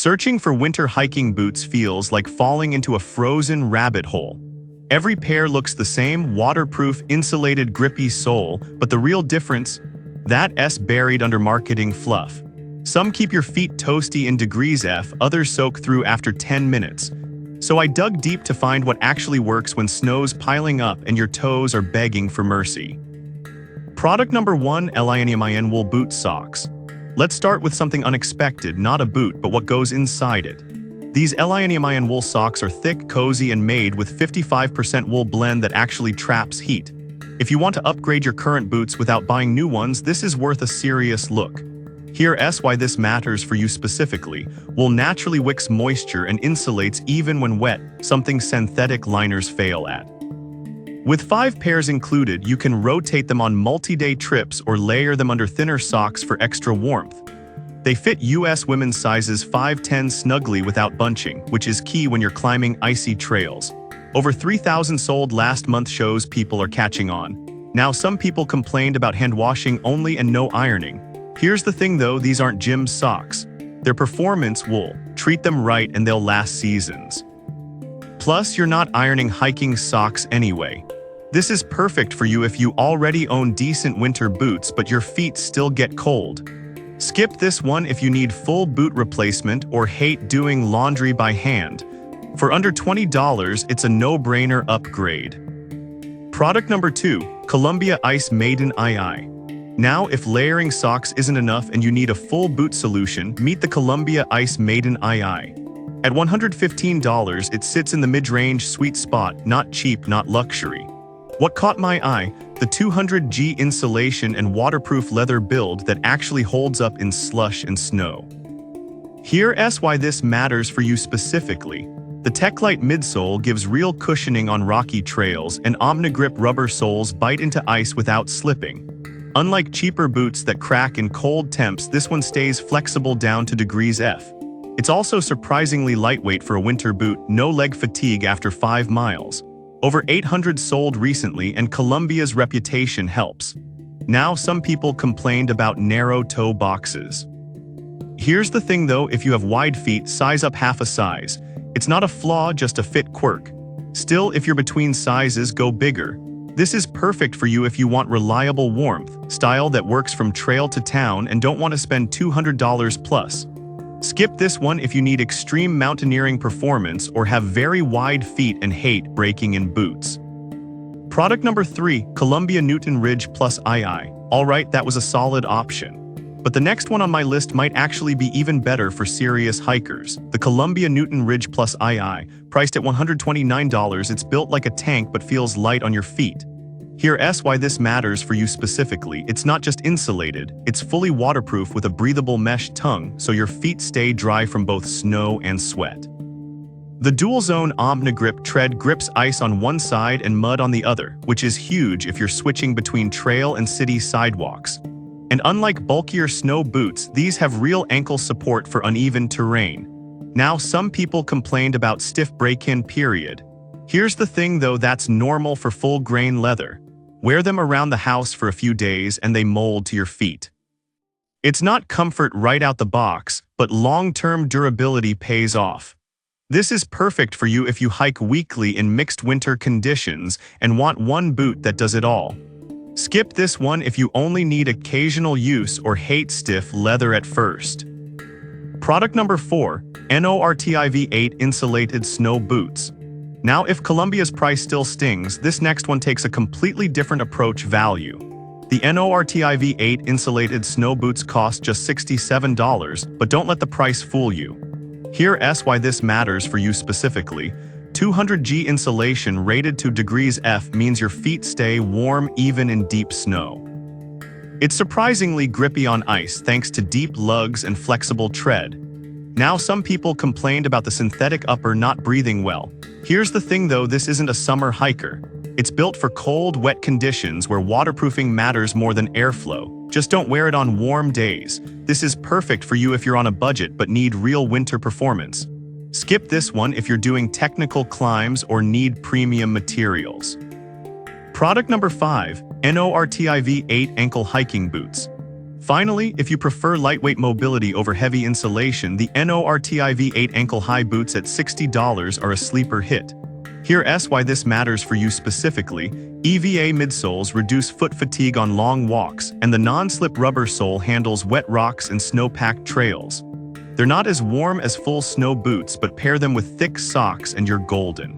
Searching for winter hiking boots feels like falling into a frozen rabbit hole. Every pair looks the same, waterproof, insulated, grippy sole, but the real difference? That's buried under marketing fluff. Some keep your feet toasty in degrees F, others soak through after 10 minutes. So I dug deep to find what actually works when snow's piling up and your toes are begging for mercy. Product number 1, Linium wool boot socks. Let's start with something unexpected, not a boot, but what goes inside it. These Linium wool socks are thick, cozy, and made with 55% wool blend that actually traps heat. If you want to upgrade your current boots without buying new ones, this is worth a serious look. Here's why this matters for you specifically. Wool naturally wicks moisture and insulates even when wet, something synthetic liners fail at. With 5 pairs included, you can rotate them on multi-day trips or layer them under thinner socks for extra warmth. They fit US women's sizes 5-10 snugly without bunching, which is key when you're climbing icy trails. Over 3,000 sold last month shows people are catching on. Now, some people complained about hand washing only and no ironing. Here's the thing though, these aren't gym socks. They're performance wool. Treat them right and they'll last seasons. Plus, you're not ironing hiking socks anyway. This is perfect for you if you already own decent winter boots but your feet still get cold. Skip this one if you need full boot replacement or hate doing laundry by hand. For under $20, it's a no-brainer upgrade. Product number 2, Columbia Ice Made in II. Now, if layering socks isn't enough and you need a full boot solution, meet the Columbia Ice Made in II. At $115, it sits in the mid-range sweet spot, not cheap, not luxury. What caught my eye? The 200G insulation and waterproof leather build that actually holds up in slush and snow. Here's why this matters for you specifically. The TechLite midsole gives real cushioning on rocky trails, and OmniGrip rubber soles bite into ice without slipping. Unlike cheaper boots that crack in cold temps, this one stays flexible down to degrees F. It's also surprisingly lightweight for a winter boot, no leg fatigue after 5 miles. Over 800 sold recently, and Columbia's reputation helps. Now, some people complained about narrow toe boxes. Here's the thing though, if you have wide feet, size up half a size. It's not a flaw, just a fit quirk. Still, if you're between sizes, go bigger. This is perfect for you if you want reliable warmth, style that works from trail to town, and don't want to spend $200 plus. Skip this one if you need extreme mountaineering performance or have very wide feet and hate breaking in boots. Product number 3, Columbia Newton Ridge Plus II. Alright, that was a solid option. But the next one on my list might actually be even better for serious hikers. The Columbia Newton Ridge Plus II, priced at $129, it's built like a tank but feels light on your feet. Here's why this matters for you specifically. It's not just insulated, it's fully waterproof with a breathable mesh tongue, so your feet stay dry from both snow and sweat. The dual-zone OmniGrip tread grips ice on one side and mud on the other, which is huge if you're switching between trail and city sidewalks. And unlike bulkier snow boots, these have real ankle support for uneven terrain. Now, some people complained about stiff break-in period. Here's the thing though, that's normal for full-grain leather. Wear them around the house for a few days and they mold to your feet. It's not comfort right out the box, but long-term durability pays off. This is perfect for you if you hike weekly in mixed winter conditions and want one boot that does it all. Skip this one if you only need occasional use or hate stiff leather at first. Product number 4, NORTIV8 Insulated Snow Boots. Now, if Columbia's price still stings, this next one takes a completely different approach value. The NORTIV8 Insulated Snow Boots cost just $67, but don't let the price fool you. Here's why this matters for you specifically. 200G insulation rated to degrees F means your feet stay warm even in deep snow. It's surprisingly grippy on ice thanks to deep lugs and flexible tread. Now, some people complained about the synthetic upper not breathing well. Here's the thing though, this isn't a summer hiker. It's built for cold, wet conditions where waterproofing matters more than airflow. Just don't wear it on warm days. This is perfect for you if you're on a budget but need real winter performance. Skip this one if you're doing technical climbs or need premium materials. Product number 5, NORTIV8 Ankle Hiking Boots. Finally, if you prefer lightweight mobility over heavy insulation, the NORTIV 8 ankle-high boots at $60 are a sleeper hit. Here's why this matters for you specifically. EVA midsoles reduce foot fatigue on long walks, and the non-slip rubber sole handles wet rocks and snow-packed trails. They're not as warm as full snow boots, but pair them with thick socks and you're golden.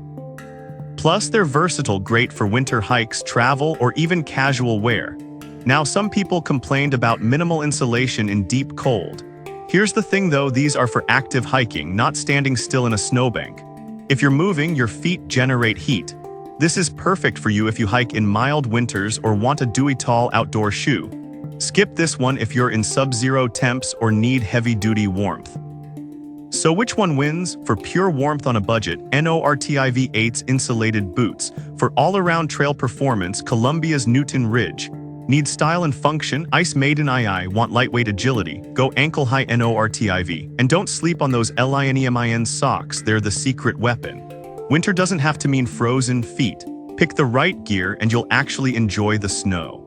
Plus, they're versatile, great for winter hikes, travel, or even casual wear. Now, some people complained about minimal insulation in deep cold. Here's the thing though, these are for active hiking, not standing still in a snowbank. If you're moving, your feet generate heat. This is perfect for you if you hike in mild winters or want a dewy tall outdoor shoe. Skip this one if you're in sub-zero temps or need heavy-duty warmth. So which one wins? For pure warmth on a budget, NORTIV 8's insulated boots. For all-around trail performance, Columbia's Newton Ridge. Need style and function? Ice Maiden II. Want lightweight agility? Go ankle-high NORTIV. And don't sleep on those LINEMIN socks, they're the secret weapon. Winter doesn't have to mean frozen feet. Pick the right gear and you'll actually enjoy the snow.